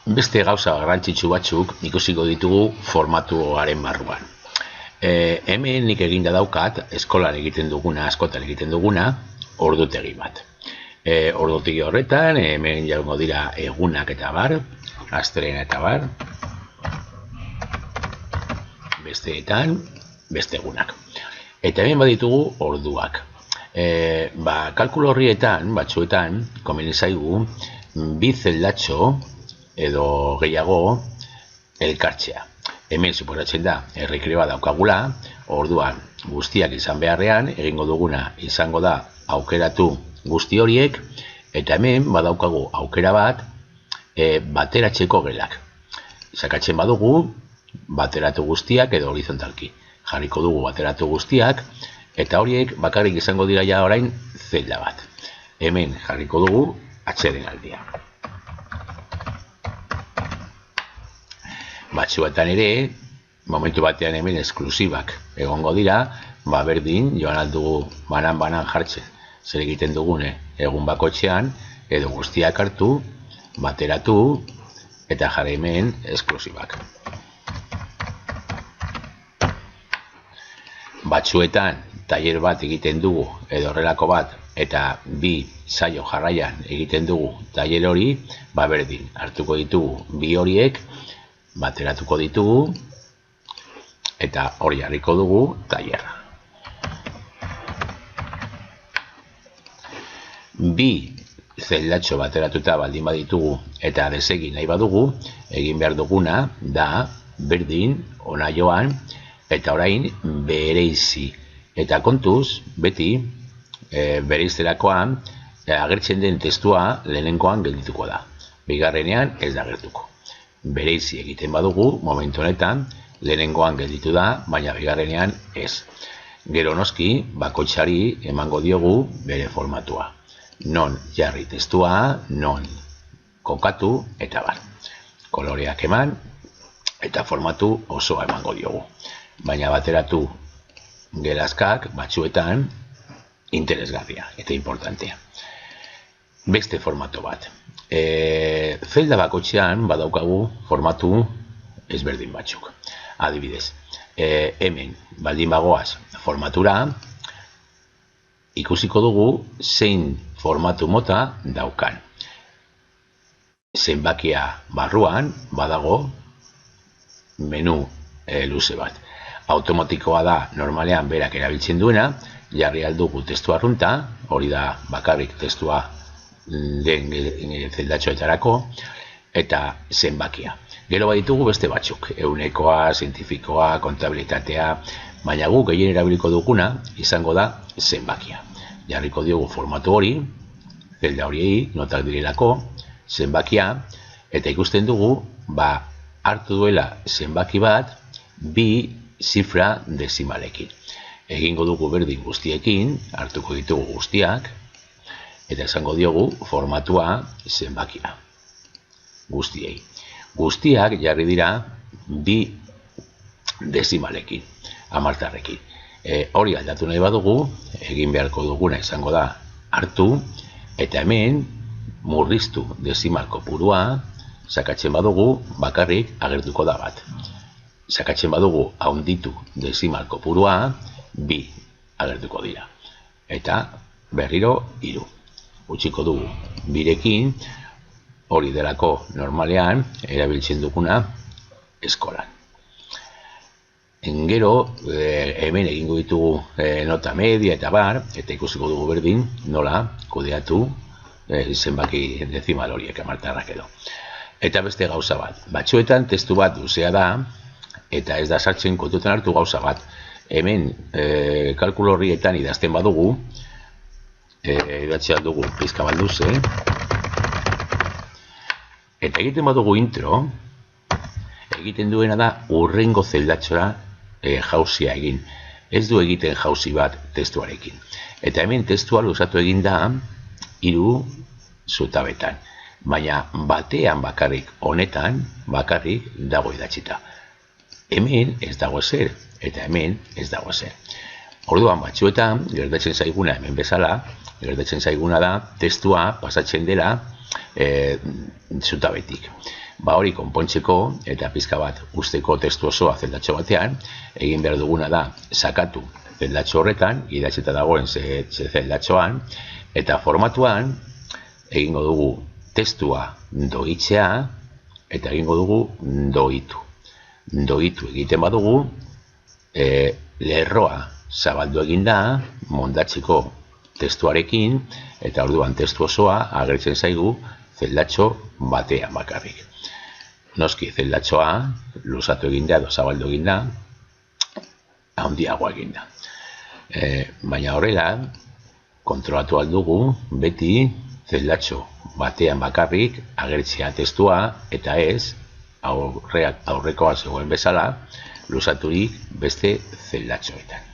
Beste gauza garrantzitsu batzuk ikusiko ditugu formatuaren barruan. Hemen nik eginda daukat, askotan egiten duguna, ordutegi bat. Ordutegi horretan, hemen jaungo dira egunak eta bar, astelehena eta bar, besteetan, beste egunak. Eta hemen baditugu orduak. Kalkulo horrietan, batzuetan, komeni zaigu, bi zeldatxo edo gehiago elkartzea. Hemen suposatzen da, errekreoa daukagula, orduan guztiak izan beharrean, egingo duguna izango da aukeratu guzti horiek, eta hemen badaukagu aukera bat bateratzeko gelak. Sakatzen badugu, bateratu guztiak edo horizontalki. Jarriko dugu bateratu guztiak, eta horiek bakarrik izango dira ja orain zelda bat. Hemen jarriko dugu atsedenaldia. Batzuetan ere, momentu batean hemen esklusibak egongo dira, berdin joan aldugu banan jartzen. Zer egiten dugune egun bakotxean, edo guztiak hartu, bateratu, eta jarri hemen esklusibak. Batzuetan, tailer bat egiten dugu, edo horrelako bat, eta bi saio jarraian egiten dugu tailer hori, berdin hartuko ditugu bi horiek, bateratuko ditugu, eta hori jarriko dugu tailerra. Bi zeldatxo bateratuta baldin baditugu eta desegin nahi badugu, egin behar duguna da berdin, ona joan, eta orain bereizi. Eta kontuz, beti, bereizterakoan, agertzen den testua lehenengoan geldituko da. Bigarrenean ez da agertuko. Bereizi egiten badugu, momentu honetan, lehenengoan gelditu da, baina bigarrenean ez. Gero noski, bakoitzari emango diogu bere formatua. Non jarri testua, non kokatu, eta bar. Koloreak eman, eta formatu osoa emango diogu. Baina bateratu gelazkak batzuetan interesgarria eta importantea. Beste formato bat. Zelda bakoitzean badaukagu formatu ezberdin batzuk. Adibidez, hemen baldin bagoaz formatura, ikusiko dugu zein formatu mota daukan. Zenbakia barruan badago menu luze bat. Automatikoa da normalean berak erabiltzen duena, jarri aldugu testua arrunta, hori da bakarrik testua den zeldatxoetarako, eta zenbakia. Gero baditugu beste batzuk, eunekoa, zientifikoa, kontabilitatea, baina gu gehien erabiliko duguna izango da zenbakia. Jarriko diogu formatu hori, zelda horiei, notak direlako, zenbakia, eta ikusten dugu, hartu duela zenbaki bat, bi zifra dezimalekin. Egingo dugu berdin guztiekin, hartuko ditugu guztiak, eta esango diogu formatua zenbakia. Guztiei. Guztiak jarri dira bi dezimalekin, hamartarrekin. Hori aldatu nahi badugu, egin beharko duguna izango da hartu, eta hemen murriztu dezimal kopurua, sakatzen badugu bakarrik agertuko da bat. Sakatzen badugu haunditu dezimal kopurua, bi agertuko dira. Eta berriro 3. Utziko dugu birekin, hori delako normalean erabiltzen duguna eskolan. Gero, hemen egingo ditugu nota media eta bar, eta ikusiko dugu berdin nola kudeatu zenbaki dezimal horiek hamartarrak edo. Eta beste gauza bat. Batzuetan testu bat luzea da, eta ez da sartzen kontutan hartu gauza bat. Hemen kalkulo horrietan idazten badugu, idatzea dugu pizka bat luze, eta egiten badugu intro, egiten duena da hurrengo zeldatxora jauzia egin. Ez du egiten jauzi bat testuarekin. Eta hemen testua luzatu egin da 3 zutabetan. Baina batean bakarrik, honetan bakarrik dago idatzita. Hemen ez dago ezer, eta hemen ez dago ezer. Orduan batzuetan, gertatzen zaiguna hemen bezala, gertatzen zaiguna da testua pasatzen dela zutabetik. Hori konpontzeko eta pizka bat usteko testu osoa zeldatxo batean, egin behar duguna da sakatu zeldatxo horretan, idatzita dagoen zeldatxoan, eta formatuan egingo dugu testua doitzea eta egingo dugu doitu. Doitu egiten badugu, lerroa zabaldu eginda, mondatzeko testuarekin, eta orduan testu osoa agertzen zaigu zeldatxo batean bakarrik. Noski zeldatxoa luzatu eginda edo zabaldu eginda, handiagoa eginda. Baina horrela, kontrolatu aldugu beti zeldatxo batean bakarrik agertzea testua eta ez aurrekoa zegoen bezala luzaturik beste zeldatxoetan.